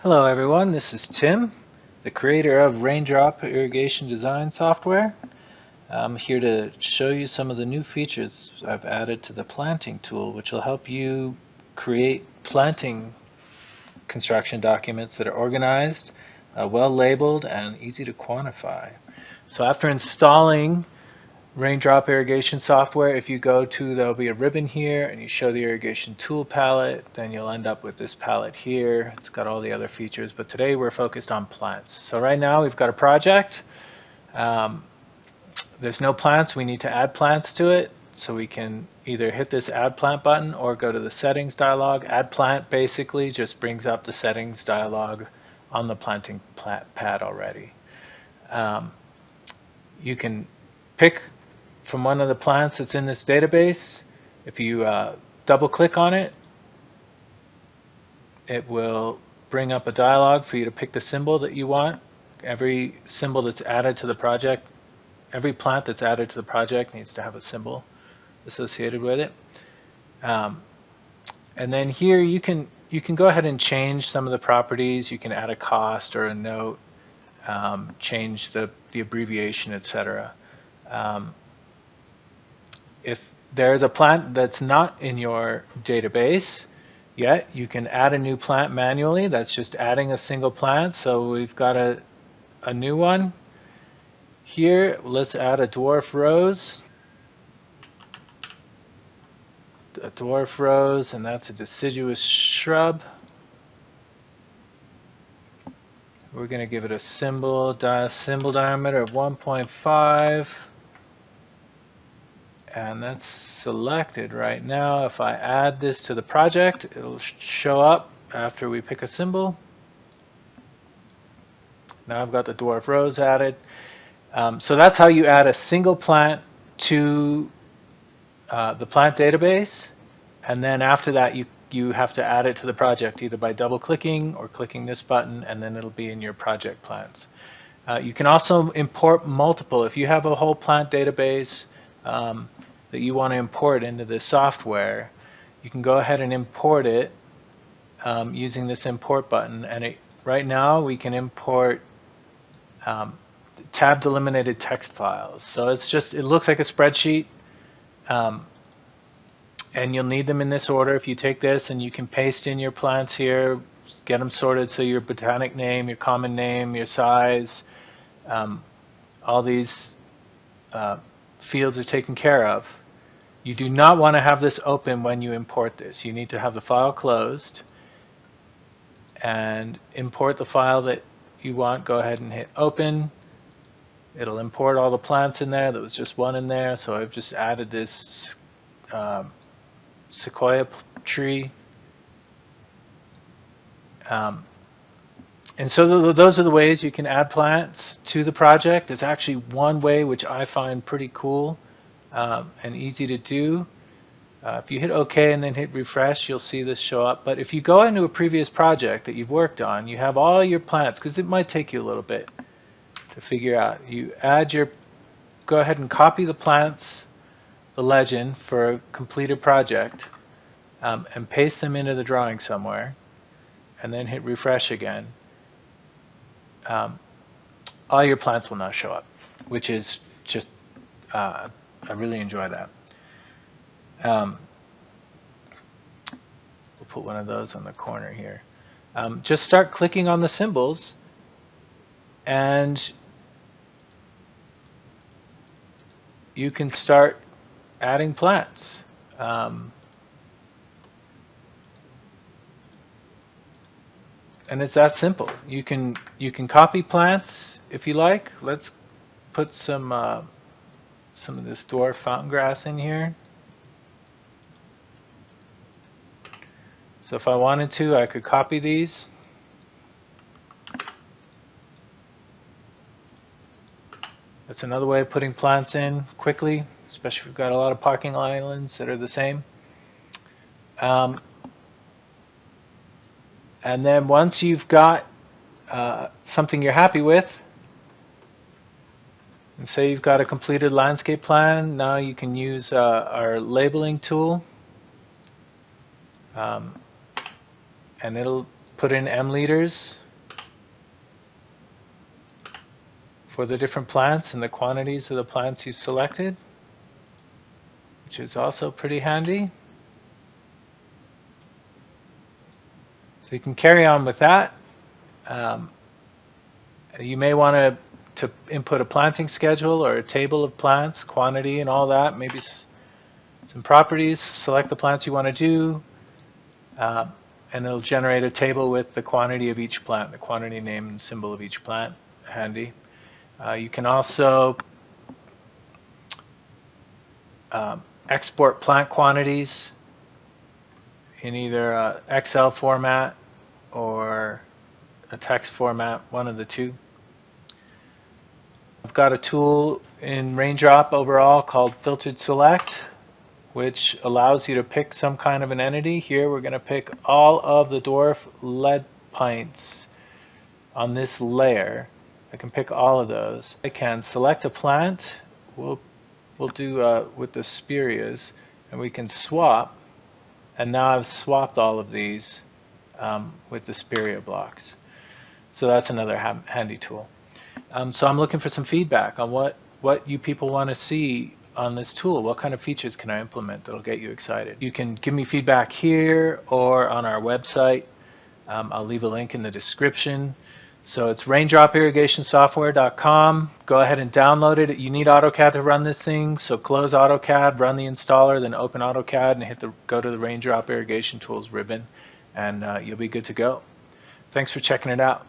Hello everyone, this is Tim, the creator of Raindrop irrigation design software. I'm here to show you some of the new features I've added to the planting tool, which will help you create planting construction documents that are organized, well labeled, and easy to quantify. So after installing Raindrop irrigation software, if you go to, there'll be a ribbon here and you show the irrigation tool palette, then you'll end up with this palette here. It's got all the other features, but today we're focused on plants. So right now we've got a project. There's no plants, we need to add plants to it. So we can either hit this add plant button or go to the settings dialog. Add plant basically just brings up the settings dialog on the planting pad already. You can pick from one of the plants that's in this database. If you double click on it, it will bring up a dialog for you to pick the symbol that you want. Every symbol that's added to the project, every plant that's added to the project needs to have a symbol associated with it. And then here you can go ahead and change some of the properties. You can add a cost or a note, change the abbreviation, etc. If there's a plant that's not in your database yet, you can add a new plant manually. That's just adding a single plant. So we've got a new one here. Let's add a dwarf rose. A dwarf rose, and that's a deciduous shrub. We're going to give it a symbol diameter of 1.5. And that's selected right now. If I add this to the project, it'll show up after we pick a symbol. Now I've got the dwarf rose added. So that's how you add a single plant to the plant database. And then after that, you have to add it to the project either by double clicking or clicking this button, and then it'll be in your project plants. You can also import multiple. If you have a whole plant database that you want to import into this software, you can go ahead and import it using this import button. And right now we can import tab delimited text files. So it looks like a spreadsheet, and you'll need them in this order. If you take this and you can paste in your plants here, get them sorted so your botanic name, your common name, your size, all these fields are taken care of. You do not want to have this open when you import this. You need to have the file closed and import the file that you want. Go ahead and hit open. It'll import all the plants in there. There was just one in there, so I've just added this sequoia tree. And so those are the ways you can add plants to the project. There's actually one way which I find pretty cool and easy to do. If you hit OK and then hit refresh, you'll see this show up. But if you go into a previous project that you've worked on, you have all your plants, because it might take you a little bit to figure out. Go ahead and copy the plants, the legend for a completed project, and paste them into the drawing somewhere, and then hit refresh again. All your plants will now show up, which is just, I really enjoy that. We'll put one of those on the corner here. Just start clicking on the symbols, and you can start adding plants. And it's that simple. You can copy plants if you like. Let's put some of this dwarf fountain grass in here. So if I wanted to, I could copy these. That's another way of putting plants in quickly, especially if you've got a lot of parking islands that are the same. And then once you've got something you're happy with, and say you've got a completed landscape plan, now you can use our labeling tool, and it'll put in M liters for the different plants and the quantities of the plants you selected, which is also pretty handy. So you can carry on with that. You may want to input a planting schedule or a table of plants, quantity and all that, maybe some properties, select the plants you want to do, and it'll generate a table with the quantity of each plant, the quantity name and symbol of each plant, handy. You can also export plant quantities in either a Excel format or a text format, one of the two. I've got a tool in Raindrop overall called Filtered Select, which allows you to pick some kind of an entity. Here we're going to pick all of the dwarf lead pints on this layer. I can pick all of those. I can select a plant. We'll do with the spirias, and we can swap. And now I've swapped all of these with the spiria blocks. So that's another handy tool. So I'm looking for some feedback on what you people want to see on this tool. What kind of features can I implement that'll get you excited? You can give me feedback here or on our website. I'll leave a link in the description. So it's raindropirrigationsoftware.com. Go ahead and download it. You need AutoCAD to run this thing, so close AutoCAD, run the installer, then open AutoCAD and go to the Raindrop Irrigation Tools ribbon, and you'll be good to go. Thanks for checking it out.